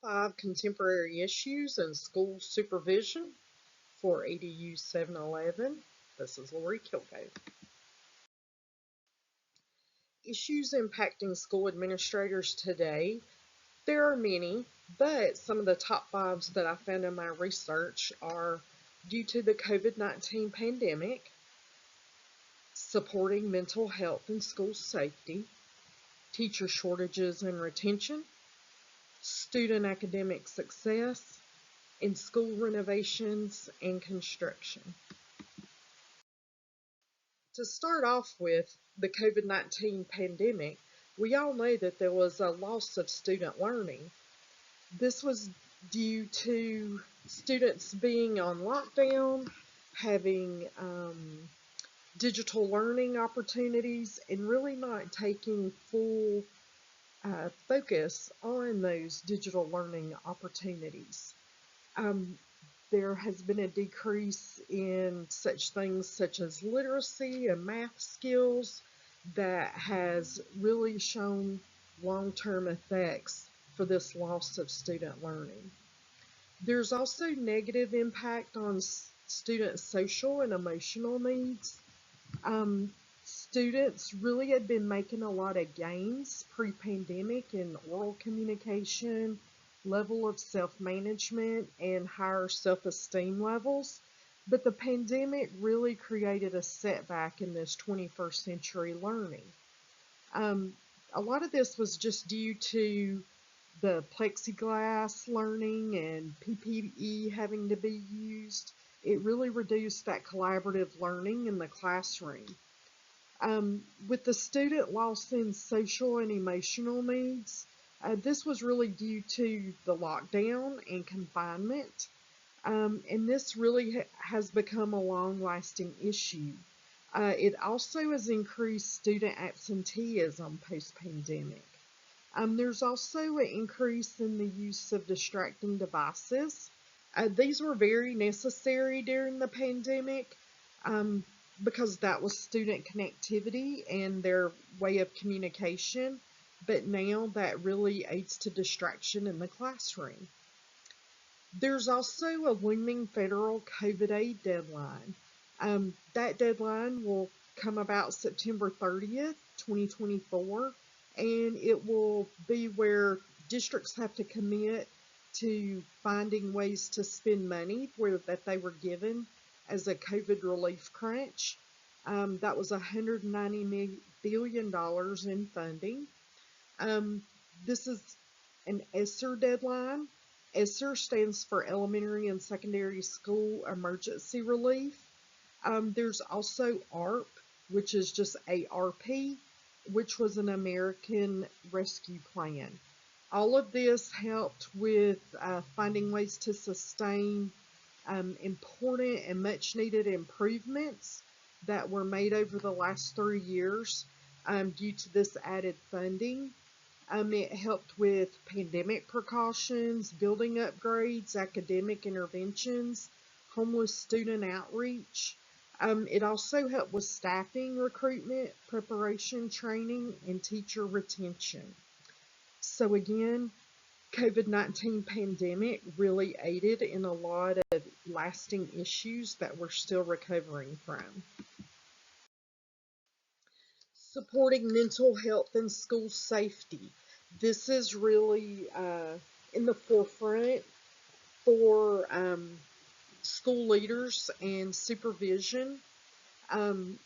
5 contemporary issues in school supervision for EDU 711. This is Lori Kilgo. Issues impacting school administrators today. There are many, but some of the top 5s that I found in my research are due to the COVID-19 pandemic, supporting mental health and school safety, teacher shortages and retention, student academic success, and school renovations and construction. To start off with the COVID-19 pandemic, we all know that there was a loss of student learning. This was due to students being on lockdown, having digital learning opportunities, and really not taking full focus on those digital learning opportunities. There has been a decrease in such things such as literacy and math skills that has really shown long-term effects for this loss of student learning. There's also negative impact on students' social and emotional needs. Students really had been making a lot of gains pre-pandemic in oral communication, level of self-management, and higher self-esteem levels. But the pandemic really created a setback in this 21st century learning. A lot of this was just due to the plexiglass learning and PPE having to be used. It really reduced that collaborative learning in the classroom. With the student loss in social and emotional needs, this was really due to the lockdown and confinement, and this really has become a long-lasting issue. It also has increased student absenteeism post-pandemic. There's also an increase in the use of distracting devices. These were very necessary during the pandemic. Because that was student connectivity and their way of communication, but now that really aids to distraction in the classroom. There's also a looming federal COVID aid deadline. That deadline will come about September 30th, 2024, and it will be where districts have to commit to finding ways to spend money that they were given as a COVID relief crunch. That was $190 billion in funding. This is an ESSER deadline. ESSER stands for Elementary and Secondary School Emergency Relief. There's also ARP, which is just ARP, which was an American Rescue Plan. All of this helped with finding ways to sustain important and much needed improvements that were made over the last 3 years due to this added funding. It helped with pandemic precautions, building upgrades, academic interventions, homeless student outreach. It also helped with staffing recruitment, preparation, training, and teacher retention. So again, COVID-19 pandemic really aided in a lot of lasting issues that we're still recovering from. Supporting mental health and school safety. This is really in the forefront for school leaders and supervision.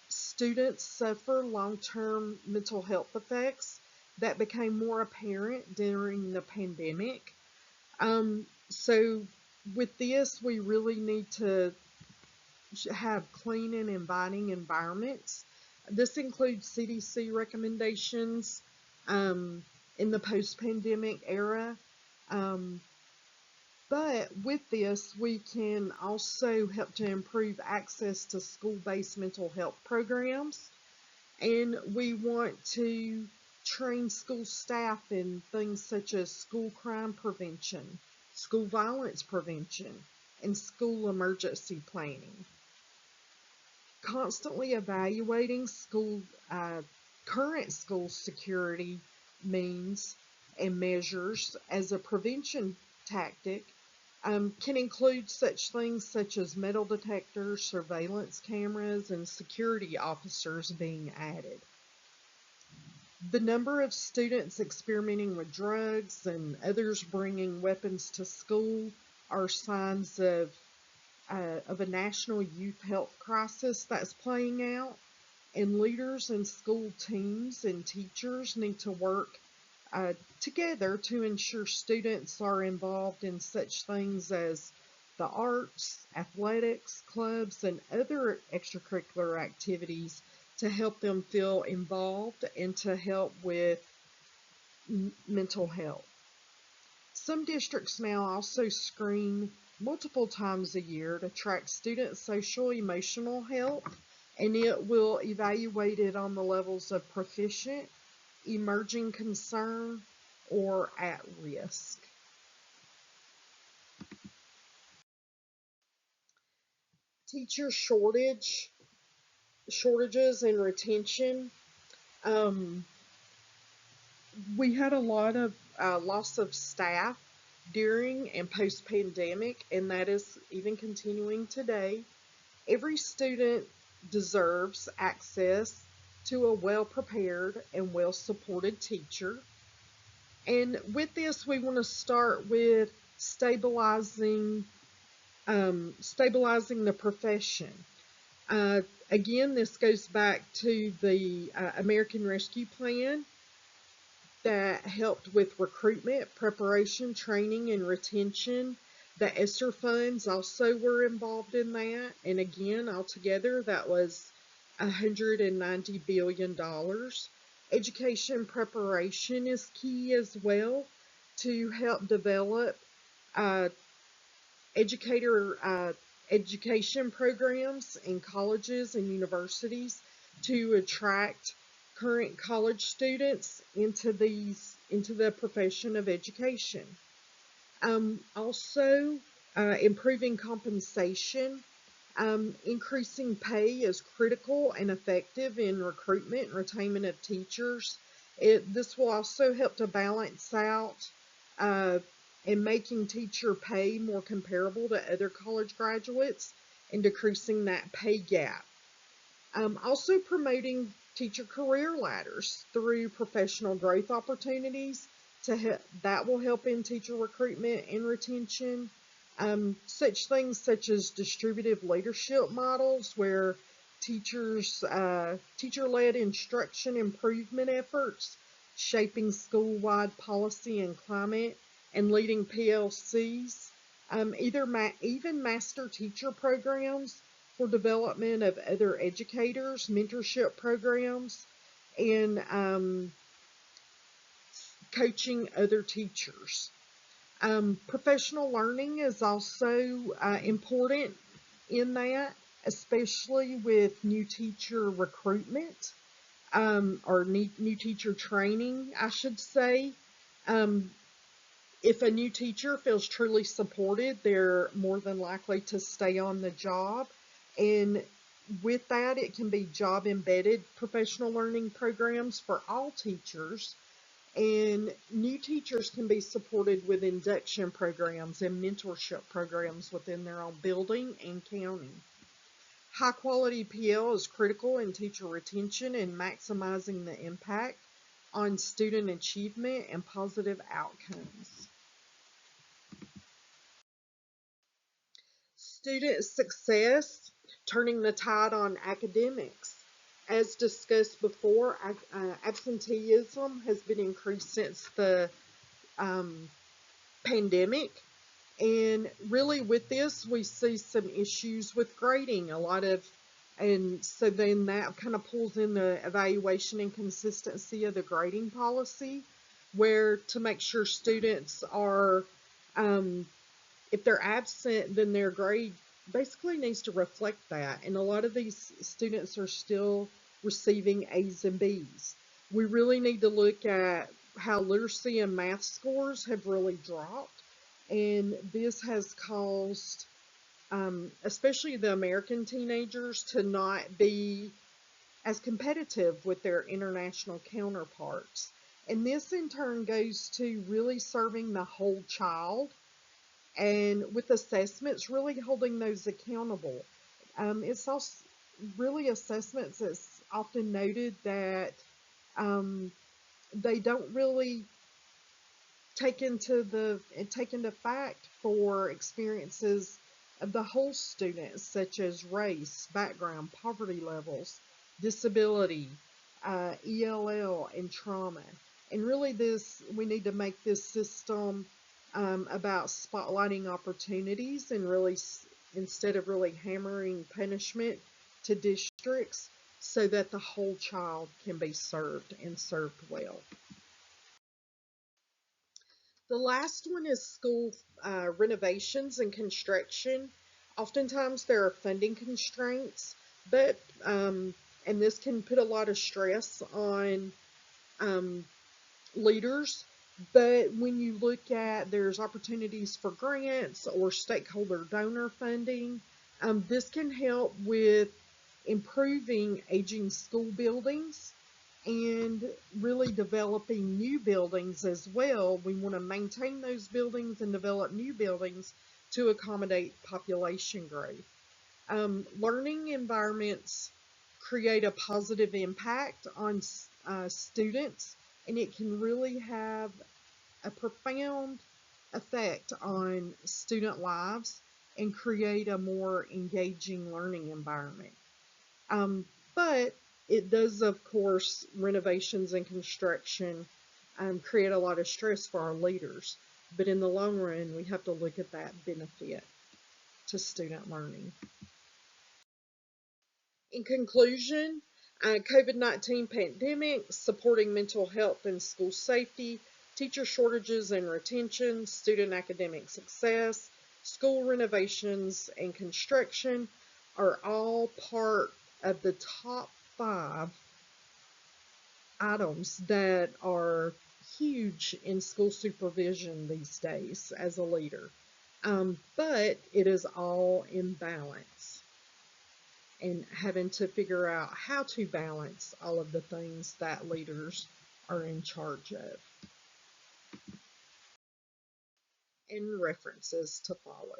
Students suffer long-term mental health effects that became more apparent during the pandemic. So with this, we really need to have clean and inviting environments. This includes CDC recommendations in the post-pandemic era. But with this, we can also help to improve access to school-based mental health programs. And we want to train school staff in things such as school crime prevention, school violence prevention, and school emergency planning. Constantly evaluating current school security means and measures as a prevention tactic can include such things such as metal detectors, surveillance cameras, and security officers being added. The number of students experimenting with drugs and others bringing weapons to school are signs of a national youth health crisis that's playing out, and leaders and school teams and teachers need to work together to ensure students are involved in such things as the arts, athletics, clubs, and other extracurricular activities to help them feel involved and to help with mental health. Some districts now also screen multiple times a year to track students' social emotional health, and it will evaluate it on the levels of proficient, emerging concern, or at risk. Teacher shortages and retention. Um, we had a lot of loss of staff during and post pandemic, and that is even continuing today. Every student deserves access to a well prepared and well supported teacher. And with this, we want to start with stabilizing the profession. Uh, Again, this goes back to the American Rescue Plan that helped with recruitment, preparation, training, and retention. The ESSER funds also were involved in that. And again, altogether, that was $190 billion. Education preparation is key as well to help develop uh, educator education programs in colleges and universities to attract current college students into the profession of education. Also, improving compensation. Increasing pay is critical and effective in recruitment and retainment of teachers. This will also help to balance out uh, and making teacher pay more comparable to other college graduates and decreasing that pay gap. Also promoting teacher career ladders through professional growth opportunities that will help in teacher recruitment and retention. Such things such as distributive leadership models where teacher-led instruction improvement efforts, shaping school-wide policy and climate, and leading PLCs, even master teacher programs for development of other educators, mentorship programs, and coaching other teachers. Professional learning is also important in that, especially with new teacher recruitment or new teacher training, I should say. Um, if a new teacher feels truly supported, they're more than likely to stay on the job. And with that, it can be job embedded professional learning programs for all teachers. And new teachers can be supported with induction programs and mentorship programs within their own building and county. High quality PL is critical in teacher retention and maximizing the impact on student achievement and positive outcomes. Student success, turning the tide on academics. As discussed before, absenteeism has been increased since the um, pandemic. And really, with this, we see some issues with grading. And so then that kind of pulls in the evaluation and consistency of the grading policy, where to make sure students are if they're absent, then their grade basically needs to reflect that. And a lot of these students are still receiving A's and B's. We really need to look at how literacy and math scores have really dropped. And this has caused, especially the American teenagers, to not be as competitive with their international counterparts. And this in turn goes to really serving the whole child And with assessments, really holding those accountable. It's also really assessments that's often noted that um, they don't really take into fact for experiences of the whole student, such as race, background, poverty levels, disability, ELL, and trauma. And really, this we need to make this system about spotlighting opportunities and really instead of really hammering punishment to districts, so that the whole child can be served and served well. The last one is school renovations and construction. Oftentimes there are funding constraints, but and this can put a lot of stress on um, leaders. But when you look at there's opportunities for grants or stakeholder donor funding, this can help with improving aging school buildings and really developing new buildings as well. We want to maintain those buildings and develop new buildings to accommodate population growth. Learning environments create a positive impact on students, and it can really have a profound effect on student lives and create a more engaging learning environment. Um, but it does, of course, renovations and construction create a lot of stress for our leaders. But in the long run, we have to look at that benefit to student learning. In conclusion, COVID-19 pandemic, supporting mental health and school safety, teacher shortages and retention, student academic success, school renovations and construction are all part of the top 5 items that are huge in school supervision these days as a leader. But it is all in balance and having to figure out how to balance all of the things that leaders are in charge of, and references to follow.